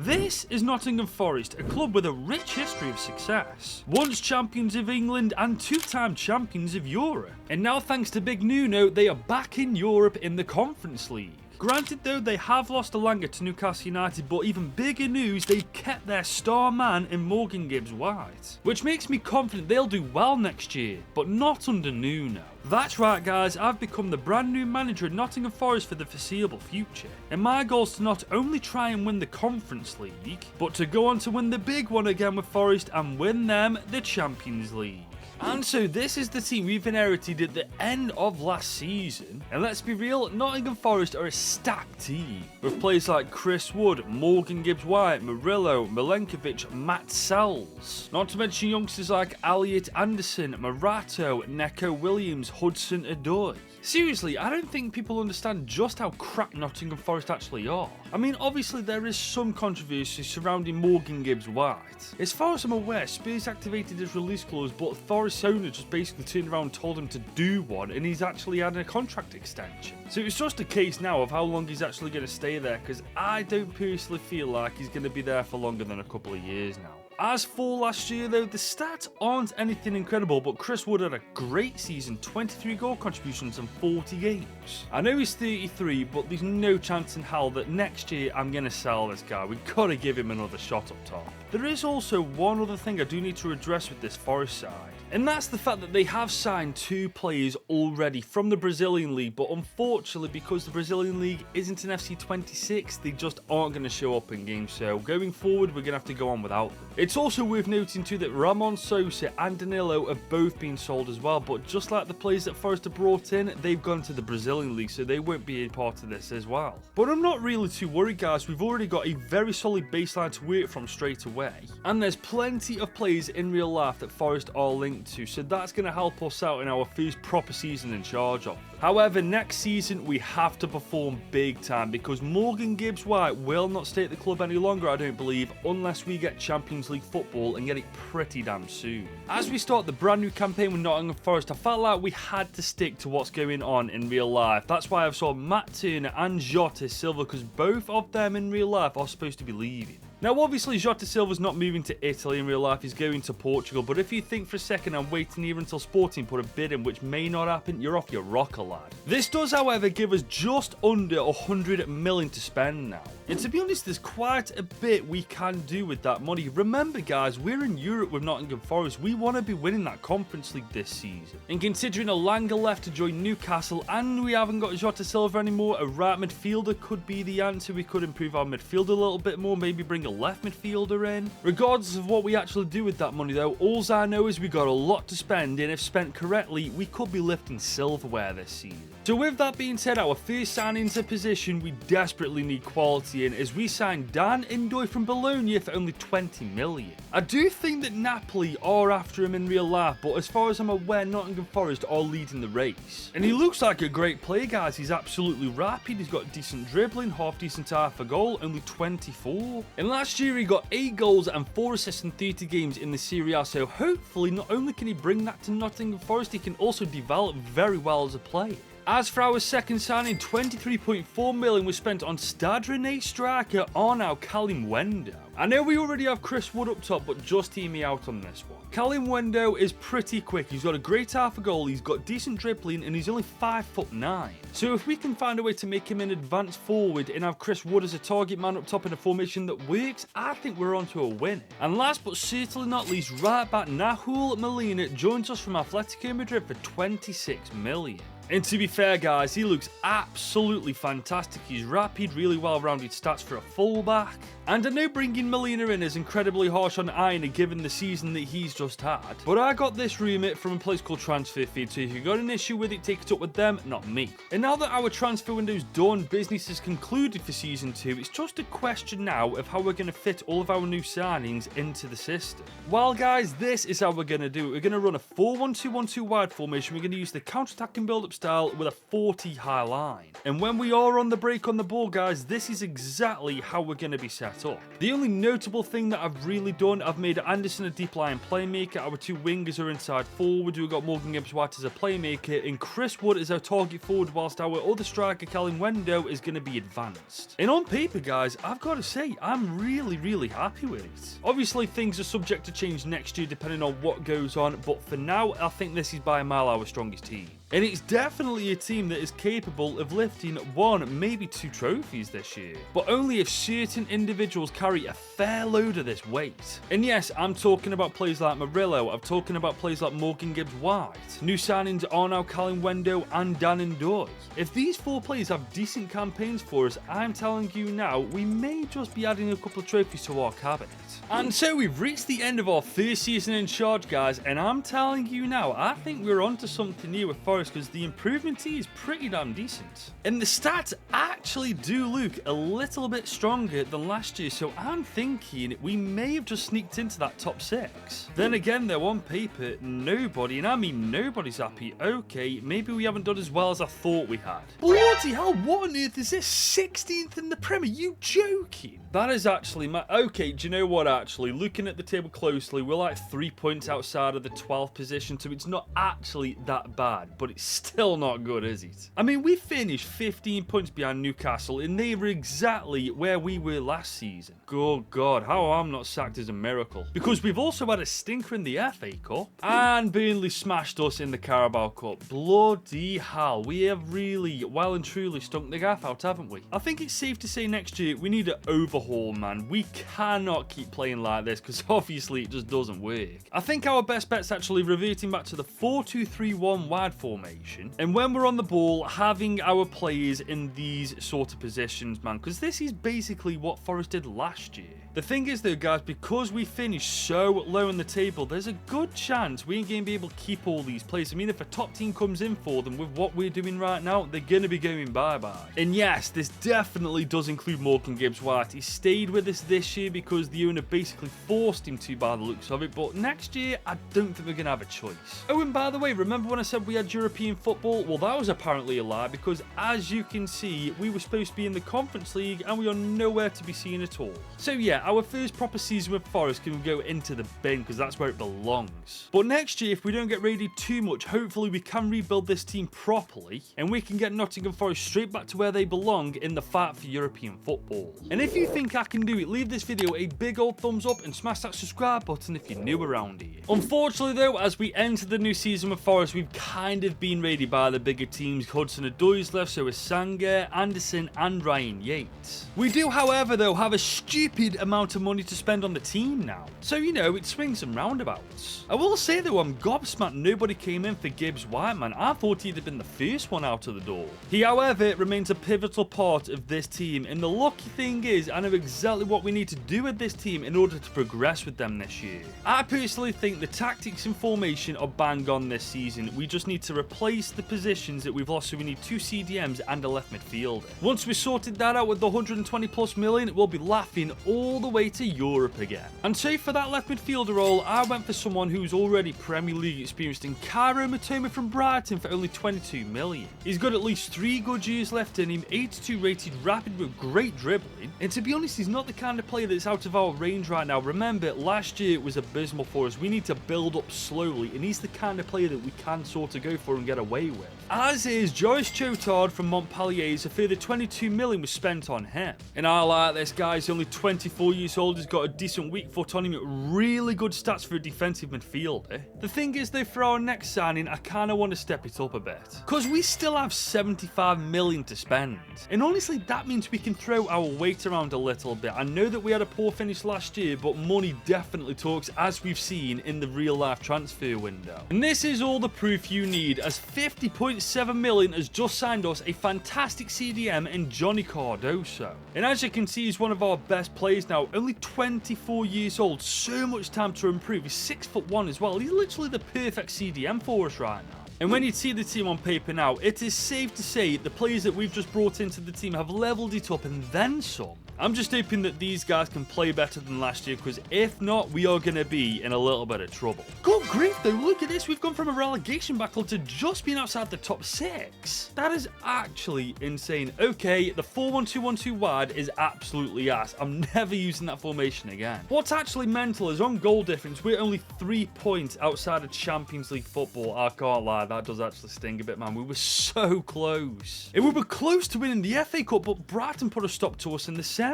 This is Nottingham Forest, a club with a rich history of success. Once champions of England and two-time champions of Europe. And now thanks to Big Nuno, they are back in Europe in the Conference League. Granted though, they have lost Elanga to Newcastle United, but even bigger news, they've kept their star man in Morgan Gibbs-White. Which makes me confident they'll do well next year, but not under Nuno. That's right guys, I've become the brand new manager at Nottingham Forest for the foreseeable future. And my goal is to not only try and win the Conference League, but to go on to win the big one again with Forest and win them the Champions League. And so this is the team we've inherited at the end of last season. And let's be real, Nottingham Forest are a stacked team. With players like Chris Wood, Morgan Gibbs-White, Murillo, Milenkovic, Matt Sells. Not to mention youngsters like Elliot Anderson, Marato, Neko Williams, Hudson Odoi. Seriously, I don't think people understand just how crap Nottingham Forest actually are. I mean, obviously there is some controversy surrounding Morgan Gibbs-White. As far as I'm aware, Spurs activated his release clause, but Forest's owner just basically turned around and told him to do one, and he's actually had a contract extension. So it's just a case now of how long he's actually going to stay there, because I don't personally feel like he's going to be there for longer than a couple of years now. As for last year though, the stats aren't anything incredible, but Chris Wood had a great season, 23 goal contributions in 40 games. I know he's 33, but there's no chance in hell that next year I'm going to sell this guy. We've got to give him another shot up top. There is also one other thing I do need to address with this Forest side, and that's the fact that they have signed two players already from the Brazilian League, but unfortunately because the Brazilian League isn't an FC 26, they just aren't going to show up in games, so going forward we're going to have to go on without them. It's also worth noting too that Ramon Sosa and Danilo have both been sold as well, but just like the players that Forest have brought in, they've gone to the Brazilian League, so they won't be a part of this as well. But I'm not really too worried guys, we've already got a very solid baseline to work from straight away. And there's plenty of players in real life that Forest are linked to, so that's going to help us out in our first proper season in charge of them. However, next season we have to perform big time because Morgan Gibbs-White will not stay at the club any longer, I don't believe, unless we get Champions League football and get it pretty damn soon. As we start the brand new campaign with Nottingham Forest, I felt like we had to stick to what's going on in real life. That's why I've saw Matt Turner and Jota Silva, because both of them in real life are supposed to be leaving. Now obviously Jota Silva's not moving to Italy in real life, he's going to Portugal, but if you think for a second I'm waiting here until Sporting put a bid in, which may not happen, you're off your rocker lad. This does however give us just under 100 million to spend now. And to be honest, there's quite a bit we can do with that money. Remember guys, we're in Europe with Nottingham Forest, we want to be winning that Conference League this season. And considering Elanga left to join Newcastle and we haven't got Jota Silva anymore, a right midfielder could be the answer. We could improve our midfield a little bit more, maybe bring a left midfielder in. Regardless of what we actually do with that money though, all I know is we got a lot to spend, and if spent correctly, we could be lifting silverware this season. So with that being said, our first signing into position we desperately need quality in, as we signed Dan Indoy from Bologna for only 20 million. I do think that Napoli are after him in real life, but as far as I'm aware, Nottingham Forest are leading the race. And he looks like a great player guys, he's absolutely rapid, he's got decent dribbling, half decent eye for goal, only 24. And last year he got 8 goals and 4 assists in 30 games in the Serie A, so hopefully not only can he bring that to Nottingham Forest, he can also develop very well as a player. As for our second signing, 23.4 million was spent on Stade Rennais striker Arnaud Kalimwendo. I know we already have Chris Wood up top, but just hear me out on this one. Kalimwendo is pretty quick, he's got a great eye for goal, he's got decent dribbling, and he's only 5'9". So if we can find a way to make him an advanced forward and have Chris Wood as a target man up top in a formation that works, I think we're on to a win. And last but certainly not least, right back Nahuel Molina joins us from Atletico Madrid for 26 million. And to be fair guys, he looks absolutely fantastic. He's rapid, really well-rounded stats for a fullback. And I know bringing Molina in is incredibly harsh on Aina given the season that he's just had, but I got this rumour from a place called Transfer Feed, so if you've got an issue with it, take it up with them, not me. And now that our transfer window's done, business is concluded for Season 2, it's just a question now of how we're going to fit all of our new signings into the system. Well guys, this is how we're going to do it. We're going to run a 4-1-2-1-2 wide formation. We're going to use the counter-attack and build-up style with a 40 high line. And when we are on the break on the ball guys, this is exactly how we're going to be set it up. The only notable thing that I've really done, I've made Anderson a deep lying playmaker, our two wingers are inside forward, we've got Morgan Gibbs-White as a playmaker, and Chris Wood is our target forward, whilst our other striker, Calvin Wendo, is going to be advanced. And on paper, guys, I've got to say, I'm really happy with it. Obviously, things are subject to change next year depending on what goes on, but for now, I think this is by a mile our strongest team. And it's definitely a team that is capable of lifting 1, maybe 2 trophies this year, but only if certain individuals carry a fair load of this weight. And yes, I'm talking about players like Murillo, I'm talking about players like Morgan Gibbs-White. New signings are now Calvin Wendo and Dan Ndoye. If these 4 players have decent campaigns for us, I'm telling you now, we may just be adding a couple of trophies to our cabinet. And so we've reached the end of our first season in charge, guys, and I'm telling you now, I think we're onto something new with Forest because the improvement is pretty damn decent. And the stats actually do look a little bit stronger than last year, so I'm thinking we may have just sneaked into that top 6. Then again, though, on paper, nobody, and I mean nobody's happy. Okay, maybe we haven't done as well as I thought we had. Bloody hell, what on earth is this? 16th in the Prem? Are you joking? That is actually my... Okay, do you know what, actually? Looking at the table closely, we're like 3 points outside of the 12th position, so it's not actually that bad, but it's still not good, is it? I mean, we finished 15 points behind Newcastle, and they were exactly where we were last season. Good God, how I'm not sacked is a miracle. Because we've also had a stinker in the FA Cup, and Burnley smashed us in the Carabao Cup. Bloody hell, we have really, well and truly stunk the gaff out, haven't we? I think it's safe to say next year we need an overhaul, man. We cannot keep playing like this, because obviously it just doesn't work. I think our best bet's actually reverting back to the 4-2-3-1 wide formation, and when we're on the ball, having our players in these sort of positions, man, because this is basically what Forest did last year. The thing is though, guys, because we finished so low in the table, there's a good chance we ain't going to be able to keep all these players. I mean, if a top team comes in for them with what we're doing right now, they're going to be going bye-bye. And yes, this definitely does include Morgan Gibbs-White. He stayed with us this year because the owner basically forced him to by the looks of it, but next year, I don't think we're going to have a choice. Oh, and by the way, remember when I said we had European football? Well, that was apparently a lie, because as you can see, we were supposed to be in the Conference League and we are nowhere to be seen at all. So yeah, our first proper season with Forest can go into the bin because that's where it belongs. But next year, if we don't get raided too much, hopefully we can rebuild this team properly and we can get Nottingham Forest straight back to where they belong in the fight for European football. And if you think I can do it, leave this video a big old thumbs up and smash that subscribe button if you're new around here. Unfortunately though, as we enter the new season with Forest, we've kind of been raided by the bigger teams. Hudson-Odoi's left, so is Sanger, Anderson and Ryan Yates. We do, however, though, have a stupid amount of money to spend on the team now. So, you know, it swings and roundabouts. I will say, though, I'm gobsmacked nobody came in for Gibbs-White, man. I thought he'd have been the first one out of the door. He, however, remains a pivotal part of this team, and the lucky thing is, I know exactly what we need to do with this team in order to progress with them this year. I personally think the tactics and formation are bang on this season. We just need to replace the positions that we've lost, so we need 2 CDMs and a left midfielder. Once we sorted that out with the 120+ million, we'll be laughing all the way to Europe again. And so for that left midfielder role, I went for someone who's already Premier League experienced in Cairo Matoma from Brighton for only 22 million. He's got at least 3 good years left in him, 82 rated, rapid with great dribbling, and to be honest, he's not the kind of player that's out of our range right now. Remember, last year it was abysmal for us. We need to build up slowly, and he's the kind of player that we can sort of go for and get away with. As is Joyce Chotard from Montpellier, so a further 22 million was spent on him. And I like this guy, he's only 24 years old, he's got a decent weak foot on him, really good stats for a defensive midfielder. The thing is though, for our next signing, I kind of want to step it up a bit, because we still have 75 million to spend. And honestly, that means we can throw our weight around a little bit. I know that we had a poor finish last year, but money definitely talks, as we've seen in the real life transfer window. And this is all the proof you need, as 50.7 million has just signed us a fantastic CDM in Johnny Cardoso. And as you can see, he's one of our best players now, only 24 years old, so much time to improve. He's 6'1" as well. He's literally the perfect CDM for us right now. And when you see the team on paper now, it is safe to say the players that we've just brought into the team have leveled it up and then some. I'm just hoping that these guys can play better than last year, because if not, we are going to be in a little bit of trouble. Good grief though, look at this. We've gone from a relegation battle to just being outside the top 6. That is actually insane. Okay, the 4-1-2-1-2 wide is absolutely ass. I'm never using that formation again. What's actually mental is on goal difference, we're only 3 points outside of Champions League football. I can't lie, that does actually sting a bit, man. We were so close. And we were close to winning the FA Cup, but Brighton put a stop to us in the semis.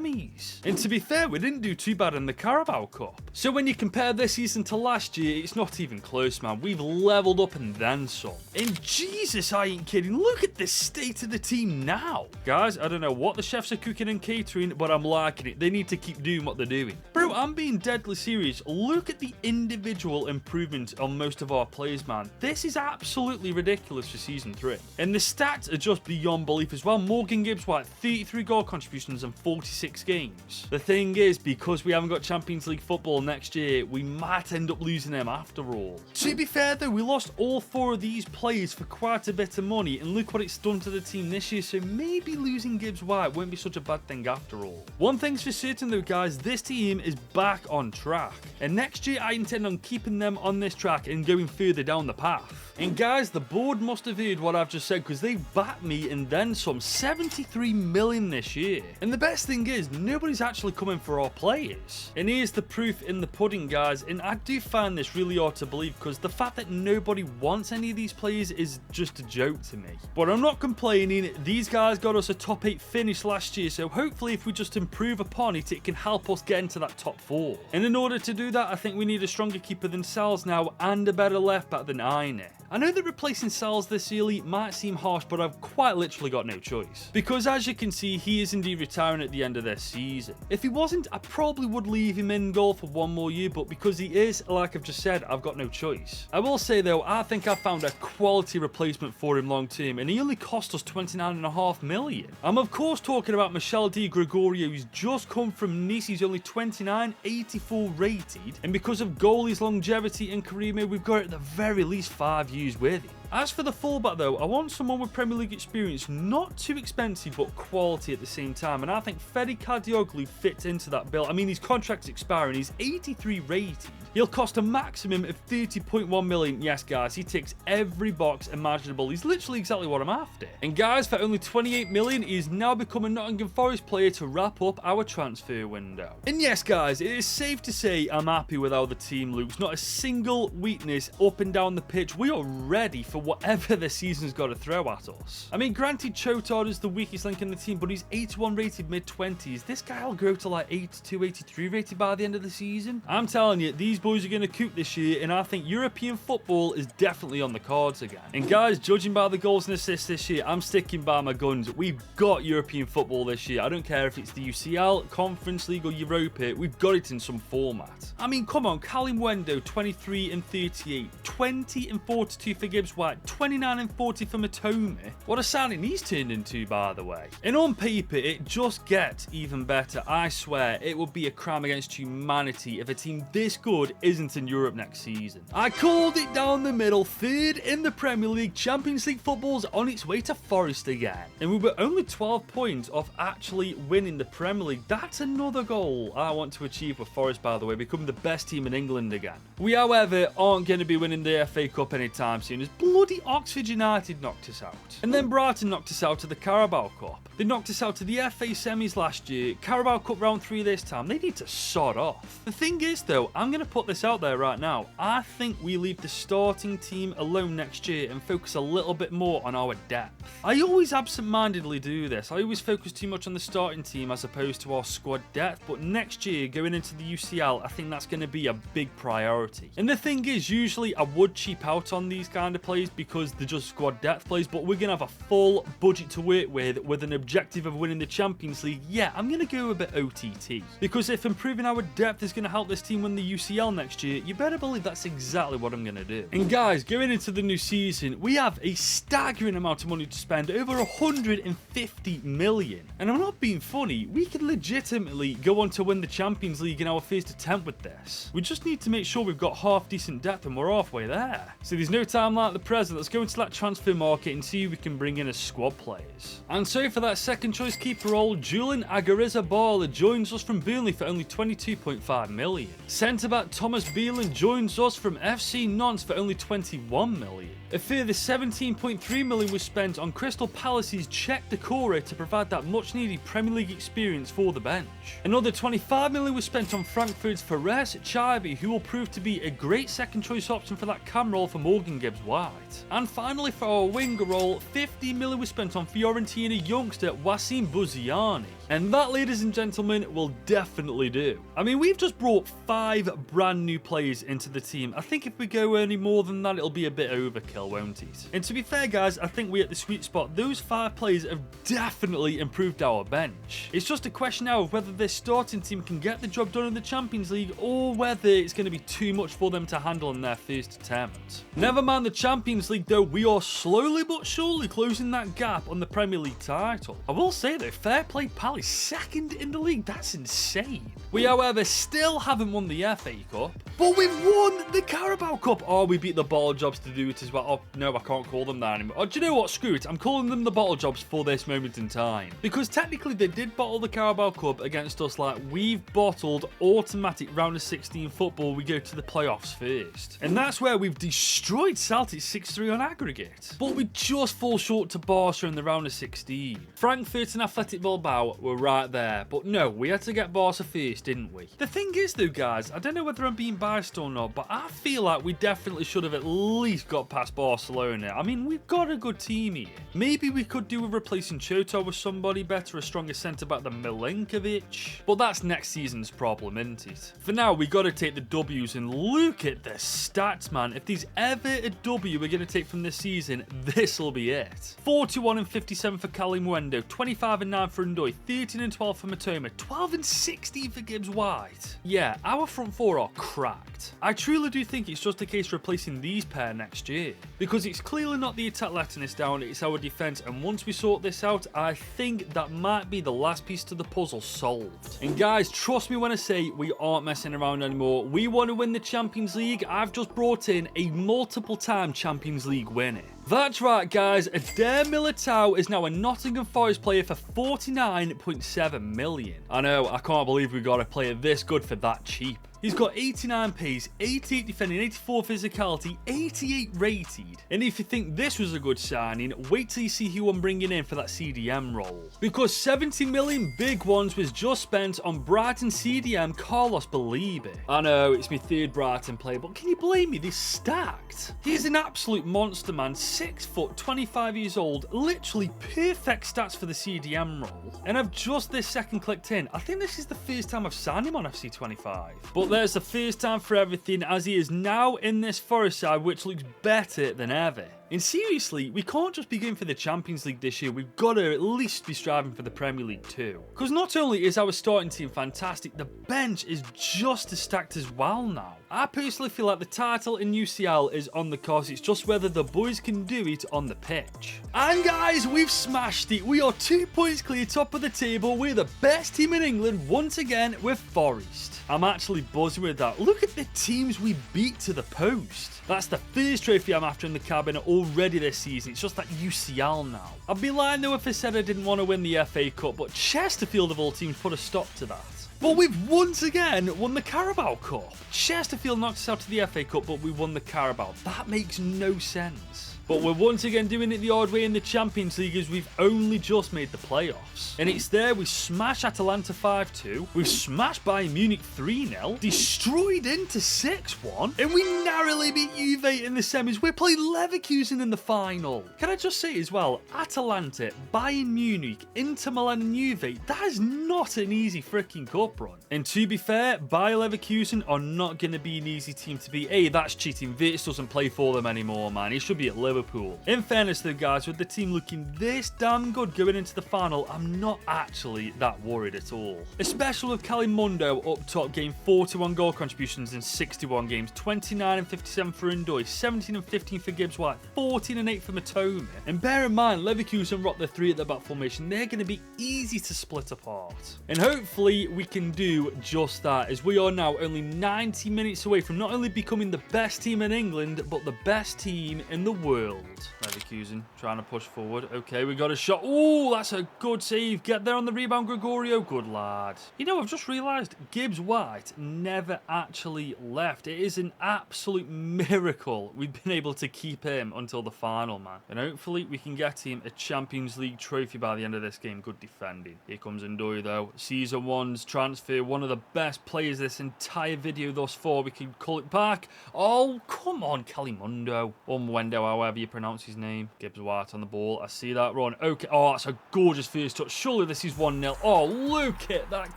And to be fair, we didn't do too bad in the Carabao Cup. So when you compare this season to last year, it's not even close, man. We've leveled up and then some. And Jesus, I ain't kidding. Look at the state of the team now. Guys, I don't know what the chefs are cooking and catering, but I'm liking it. They need to keep doing what they're doing. Bro, I'm being deadly serious. Look at the individual improvements on most of our players, man. This is absolutely ridiculous for season 3. And the stats are just beyond belief as well. Morgan Gibbs-White, 33 goal contributions in 46 games. The thing is, because we haven't got Champions League football next year, we might end up losing them after all. To be fair though, we lost all 4 of these players for quite a bit of money, and look what it's done to the team this year, so maybe losing Gibbs-White won't be such a bad thing after all. One thing's for certain though, guys, this team is back on track, and next year I intend on keeping them on this track and going further down the path. And guys, the board must have heard what I've just said, because they backed me and then some. 73 million this year. And the best thing is, nobody's actually coming for our players. And here's the proof in the pudding, guys, and I do find this really hard to believe, because the fact that nobody wants any of these players is just a joke to me. But I'm not complaining. These guys got us a top 8 finish last year, so hopefully if we just improve upon it, it can help us get into that top 4. And in order to do that, I think we need a stronger keeper than Sal's now, and a better left back than Aine. I know that replacing Sal's this early might seem harsh, but I've quite literally got no choice. Because as you can see, he is indeed retiring at the end of this season. If he wasn't, I probably would leave him in goal for 1 more year, but because he is, like I've just said, I've got no choice. I will say though, I think I found a quality replacement for him long term, and he only cost us 29.5 million. I'm of course talking about Michel Di Gregorio, who's just come from Nice. He's only 29, 84 rated, and because of goalie's longevity and career mode, we've got at the very least 5 years with him. As for the fullback though, I want someone with Premier League experience, not too expensive but quality at the same time, and I think Fedi Kadioglu fits into that bill. I mean, his contract's expiring, he's 83 rated. He'll cost a maximum of 30.1 million. Yes guys, he ticks every box imaginable. He's literally exactly what I'm after. And guys, for only 28 million, he has now become a Nottingham Forest player to wrap up our transfer window. And yes guys, it is safe to say I'm happy with how the team looks. Not a single weakness up and down the pitch. We are ready for whatever the season's got to throw at us. I mean, granted, Chotard is the weakest link in the team, but he's 81 rated mid-20s. This guy will grow to like 82, 83 rated by the end of the season. I'm telling you, these boys are going to cook this year, and I think European football is definitely on the cards again. And guys, judging by the goals and assists this year, I'm sticking by my guns. We've got European football this year. I don't care if it's the UCL, Conference League or Europa, we've got it in some format. I mean, come on, Callum Wendo, 23 and 38, 20 and 42 for Gibbs-White, 29 and 40 for Matoma. What a signing he's turned into, by the way. And on paper, it just gets even better. I swear, it would be a crime against humanity if a team this good isn't in Europe next season. I called it down the middle, 3rd in the Premier League. Champions League football's on its way to Forest again. And we were only 12 points off actually winning the Premier League. That's another goal I want to achieve with Forest, by the way, becoming the best team in England again. We, however, aren't going to be winning the FA Cup anytime soon, as bloody Oxford United knocked us out. And then Brighton knocked us out to the Carabao Cup. They knocked us out to the FA semis last year. Carabao Cup round 3 this time. They need to sod off. The thing is though, I'm going to put this out there right now. I think we leave the starting team alone next year and focus a little bit more on our depth. I always absent-mindedly do this. I always focus too much on the starting team as opposed to our squad depth, but next year going into the UCL, I think that's going to be a big priority. And the thing is, usually I would cheap out on these kind of players because they're just squad depth players, but we're going to have a full budget to work with an objective of winning the Champions League. Yeah, I'm going to go a bit OTT, because if improving our depth is going to help this team win the UCL, UCL next year, you better believe that's exactly what I'm going to do. And guys, going into the new season, we have a staggering amount of money to spend, over 150 million. And I'm not being funny, we could legitimately go on to win the Champions League in our first attempt with this. We just need to make sure we've got half decent depth and we're halfway there. So there's no time like the present. Let's go into that transfer market and see who we can bring in as squad players. And so for that second choice keeper role, Julian Agarizabala joins us from Burnley for only 22.5 million. Centre back Thomas Bielan joins us from FC Nantes for only 21 million. A further 17.3 million was spent on Crystal Palace's Czech Decore to provide that much needed Premier League experience for the bench. Another 25 million was spent on Frankfurt's Fares Chiavi, who will prove to be a great second choice option for that cam role for Morgan Gibbs White. And finally for our winger role, 15 million was spent on Fiorentina youngster Wassim Buziani. And that, ladies and gentlemen, will definitely do. I mean, we've just brought 5 brand new players into the team. I think if we go any more than that, it'll be a bit overkill, won't it? And to be fair, guys, I think we're at the sweet spot. Those 5 players have definitely improved our bench. It's just a question now of whether this starting team can get the job done in the Champions League or whether it's going to be too much for them to handle in their first attempt. Never mind the Champions League, though, we are slowly but surely closing that gap on the Premier League title. I will say, though, fair play Palace second in the league. That's insane. We, however, still haven't won the FA Cup, but we've won the Carabao Cup. Oh, we beat the bottle jobs to do it as well. Oh, no, I can't call them that anymore. Oh, do you know what? Screw it. I'm calling them the bottle jobs for this moment in time. Because technically they did bottle the Carabao Cup against us. Like, we've bottled automatic round of 16 football. We go to the playoffs first. And that's where we've destroyed Celtic 6-3 on aggregate. But we just fall short to Barca in the round of 16. Frankfurt and Athletic Bilbao were right there. But no, we had to get Barca first, didn't we? The thing is, though, guys, I don't know whether I'm being biased or not, but I feel like we definitely should have at least got past Barcelona. I mean, we've got a good team here. Maybe we could do with replacing Choto with somebody better, a stronger centre-back than Milinkovic. But that's next season's problem, isn't it? For now, we got to take the W's, and look at the stats, man. If there's ever a W we're going to take from this season, this'll be it. 41 and 57 for Kalimuendo, 25 and 9 for Ndoye, 13 and 12 for Matoma, 12 and 16 for Gibbs White. Yeah, our front four are cracked. I truly do think it's just a case of replacing these pair next year, because it's clearly not the attack letting us down, it's our defence, and once we sort this out, I think that might be the last piece to the puzzle solved. And guys, trust me when I say we aren't messing around anymore. We want to win the Champions League. I've just brought in a multiple-time Champions League winner. That's right, guys, Eder Militao is now a Nottingham Forest player for 49.7 million. I know, I can't believe we got a player this good for that cheap. He's got 89 pace, 88 defending, 84 physicality, 88 rated. And if you think this was a good signing, wait till you see who I'm bringing in for that CDM role. Because 70 million big ones was just spent on Brighton CDM Carlos Beliebe. I know, it's my third Brighton player, but can you blame me? They're stacked. He's an absolute monster, man. 6 foot, 25 years old, literally perfect stats for the CDM role. And I've just this second clicked in. I think this is the first time I've signed him on FC25. But there's the first time for everything, as he is now in this Forest side, which looks better than ever. And seriously, we can't just be going for the Champions League this year, we've got to at least be striving for the Premier League too. Because not only is our starting team fantastic, the bench is just as stacked as well now. I personally feel like the title in UCL is on the cards, it's just whether the boys can do it on the pitch. And guys, we've smashed it. We are 2 points clear, top of the table. We're the best team in England once again with Forest. I'm actually buzzing with that. Look at the teams we beat to the post. That's the first trophy I'm after in the cabinet already this season. It's just that UCL now. I'd be lying though if I said I didn't want to win the FA Cup, but Chesterfield of all teams put a stop to that. But we've once again won the Carabao Cup. Chesterfield knocked us out of the FA Cup, but we won the Carabao. That makes no sense. But we're once again doing it the odd way in the Champions League, as we've only just made the playoffs. And it's there we smash Atalanta 5-2, we've smashed Bayern Munich 3-0, destroyed Inter 6-1, and we narrowly beat Juve in the semis. We're playing Leverkusen in the final. Can I just say as well, Atalanta, Bayern Munich, Inter Milan and Juve, that is not an easy freaking cup run. And to be fair, Bayer Leverkusen are not going to be an easy team to beat. Hey, that's cheating. Wirtz doesn't play for them anymore, man. He should be at Liverpool. Liverpool. In fairness though guys, with the team looking this damn good going into the final, I'm not actually that worried at all. Especially with Kalimundo up top getting 41 goal contributions in 61 games, 29 and 57 for Ndoye, 17 and 15 for Gibbs White, 14 and 8 for Matoma. And bear in mind, Leverkusen rock the 3 at the back formation. They're going to be easy to split apart. And hopefully we can do just that, as we are now only 90 minutes away from not only becoming the best team in England, but the best team in the world. Leverkusen trying to push forward. Okay, we got a shot. Oh, that's a good save. Get there on the rebound, Gregorio. Good lad. You know, I've just realised Gibbs White never actually left. It is an absolute miracle we've been able to keep him until the final, man. And hopefully we can get him a Champions League trophy by the end of this game. Good defending. Here comes Ndoye though. Season 1's transfer. One of the best players this entire video thus far. We can call it back. Oh, come on, Kalimundo. Or Mwendo, however you pronounce his name. Gibbs White on the ball. I see that run. Okay. Oh, that's a gorgeous first touch. Surely this is 1-0. Oh, look at that.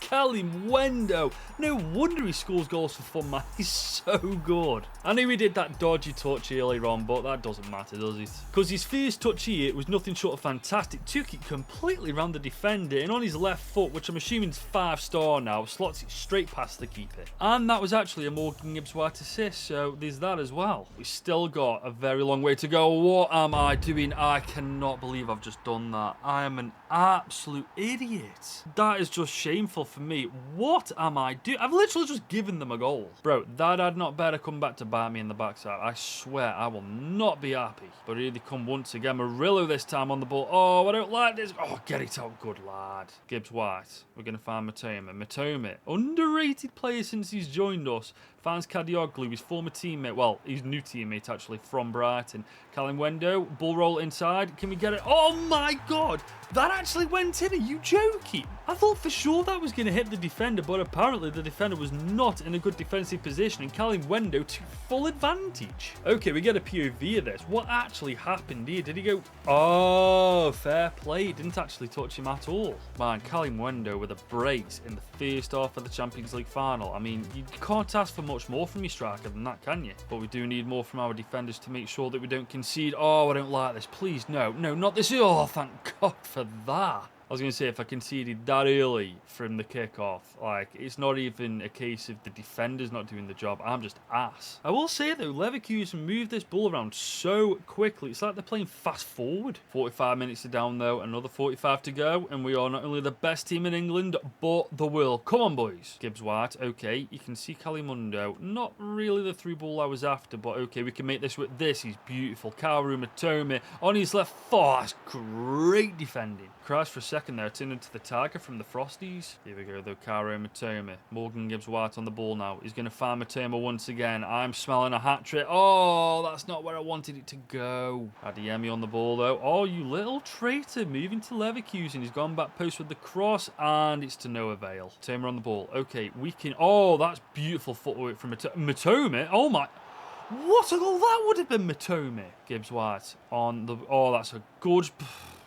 Kalimundo. No wonder he scores goals for fun, man. He's so good. I knew he did that dodgy touch earlier on, but that doesn't matter, does it? Because his first touch here was nothing short of fantastic. Took it completely around the defender, and on his left foot, which I'm assuming is 5-star now, slots it straight past the keeper. And that was actually a Morgan Gibbs White assist, so there's that as well. We still got a very long way to go. What am I doing? I cannot believe I've just done that. I am an absolute idiot. That is just shameful for me. What am I doing? I've literally just given them a goal. Bro, that had not better come back to bite me in the backside. I swear I will not be happy. But here they come once again. Murillo this time on the ball. Oh, I don't like this. Oh, get it out. Good lad. Gibbs White. We're going to find Matoma. Matoma, underrated player since he's joined us. Finds Kadioglu, his former teammate, well, his new teammate actually, from Brighton. Kalimundo, ball roll inside. Can we get it? Oh my God! That actually went in. Are you joking? I thought for sure that was going to hit the defender, but apparently the defender was not in a good defensive position, and Kalimundo took full advantage. Okay, we get a POV of this. What actually happened here? Did he go? Oh, fair play. Didn't actually touch him at all. Man, Kalimundo with a brace in the first half of the Champions League final. I mean, you can't ask for much more from your striker than that, can you? But we do need more from our defenders to make sure that we don't concede. Oh, I don't like this. Please, no, not this. Oh, thank God for that. I was going to say, if I conceded that early from the kickoff, like, it's not even a case of the defenders not doing the job. I'm just ass. I will say, though, Leverkusen moved this ball around so quickly. It's like they're playing fast forward. 45 minutes to down, though. Another 45 to go. And we are not only the best team in England, but the world. Come on, boys. Gibbs White. Okay, you can see Kalimundo. Not really the through ball I was after, but okay, we can make this with this. He's beautiful. Kaoru Matoma on his left. Oh, that's great defending. Crash for a second there, turned into the Tiger from the Frosties. Here we go though, Kaoru Matoma. Morgan Gibbs White on the ball now. He's going to find Matoma once again. I'm smelling a hat-trick. Oh, that's not where I wanted it to go. Adeyemi on the ball though. Oh, you little traitor, moving to Leverkusen. He's gone back post with the cross, and it's to no avail. Matoma on the ball. Okay, we can... Oh, that's beautiful footwork from Matoma. Oh my... What a goal that would have been, Matoma. Gibbs White on the... Oh, that's a good...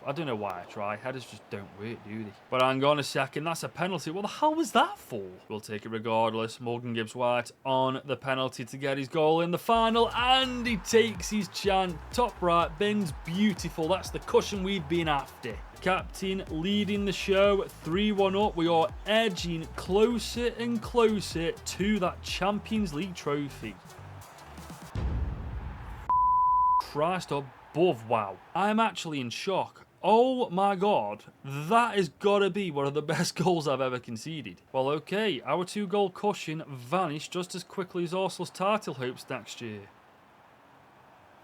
I don't know why I try. Headers just don't work, do they? But hang on a second. That's a penalty. What the hell was that for? We'll take it regardless. Morgan Gibbs White on the penalty to get his goal in the final. And he takes his chance. Top right. Bins. Beautiful. That's the cushion we've been after. Captain leading the show. 3-1 up. We are edging closer and closer to that Champions League trophy. Christ above. Wow. I'm actually in shock. Oh my God, that has got to be one of the best goals I've ever conceded. Well, okay, our 2-goal cushion vanished just as quickly as Arsenal's title hopes next year.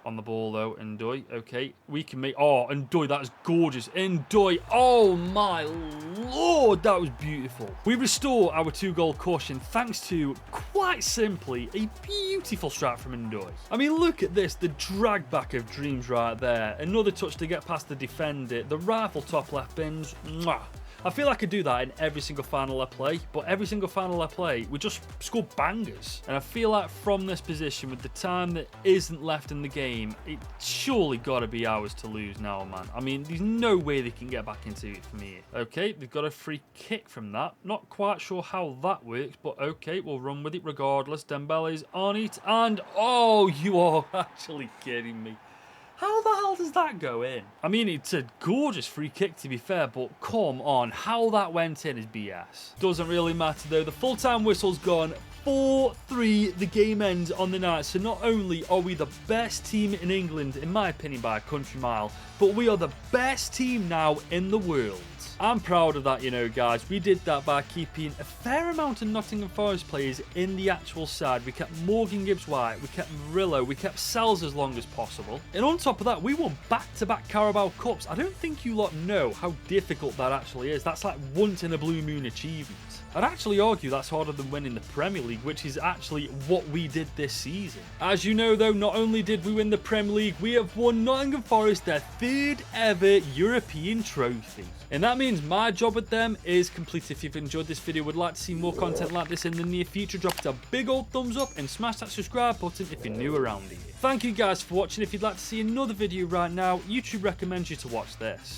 On the ball though, Ndoye, okay, we can make... Oh, Ndoye, that is gorgeous. Ndoye, oh my Lord, that was beautiful. We restore our 2-goal cushion thanks to, quite simply, a beautiful strike from Ndoye. I mean, look at this, the drag back of dreams right there. Another touch to get past the defender, the rifle top left bins, mwah. I feel I could do that in every single final I play, but every single final I play, we just score bangers. And I feel like from this position, with the time that isn't left in the game, it's surely got to be ours to lose now, man. I mean, there's no way they can get back into it from here. Okay, they've got a free kick from that. Not quite sure how that works, but okay, we'll run with it regardless. Dembele's on it, and oh, you are actually kidding me. How the hell does that go in? I mean, it's a gorgeous free kick to be fair, but come on, how that went in is BS. Doesn't really matter though, the full-time whistle's gone. 4-3, the game ends on the night. So not only are we the best team in England, in my opinion by a country mile, but we are the best team now in the world. I'm proud of that, you know, guys. We did that by keeping a fair amount of Nottingham Forest players in the actual side. We kept Morgan Gibbs-White, we kept Murillo, we kept Sells as long as possible. And on top of that, we won back-to-back Carabao Cups. I don't think you lot know how difficult that actually is. That's like once in a blue moon achievement. I'd actually argue that's harder than winning the Premier League, which is actually what we did this season. As you know though, not only did we win the Premier League, we have won Nottingham Forest their 3rd ever European trophy. And that means my job with them is complete. If you've enjoyed this video, would like to see more content like this in the near future, drop it a big old thumbs up and smash that subscribe button if you're new around here. Thank you guys for watching. If you'd like to see another video right now, YouTube recommends you to watch this.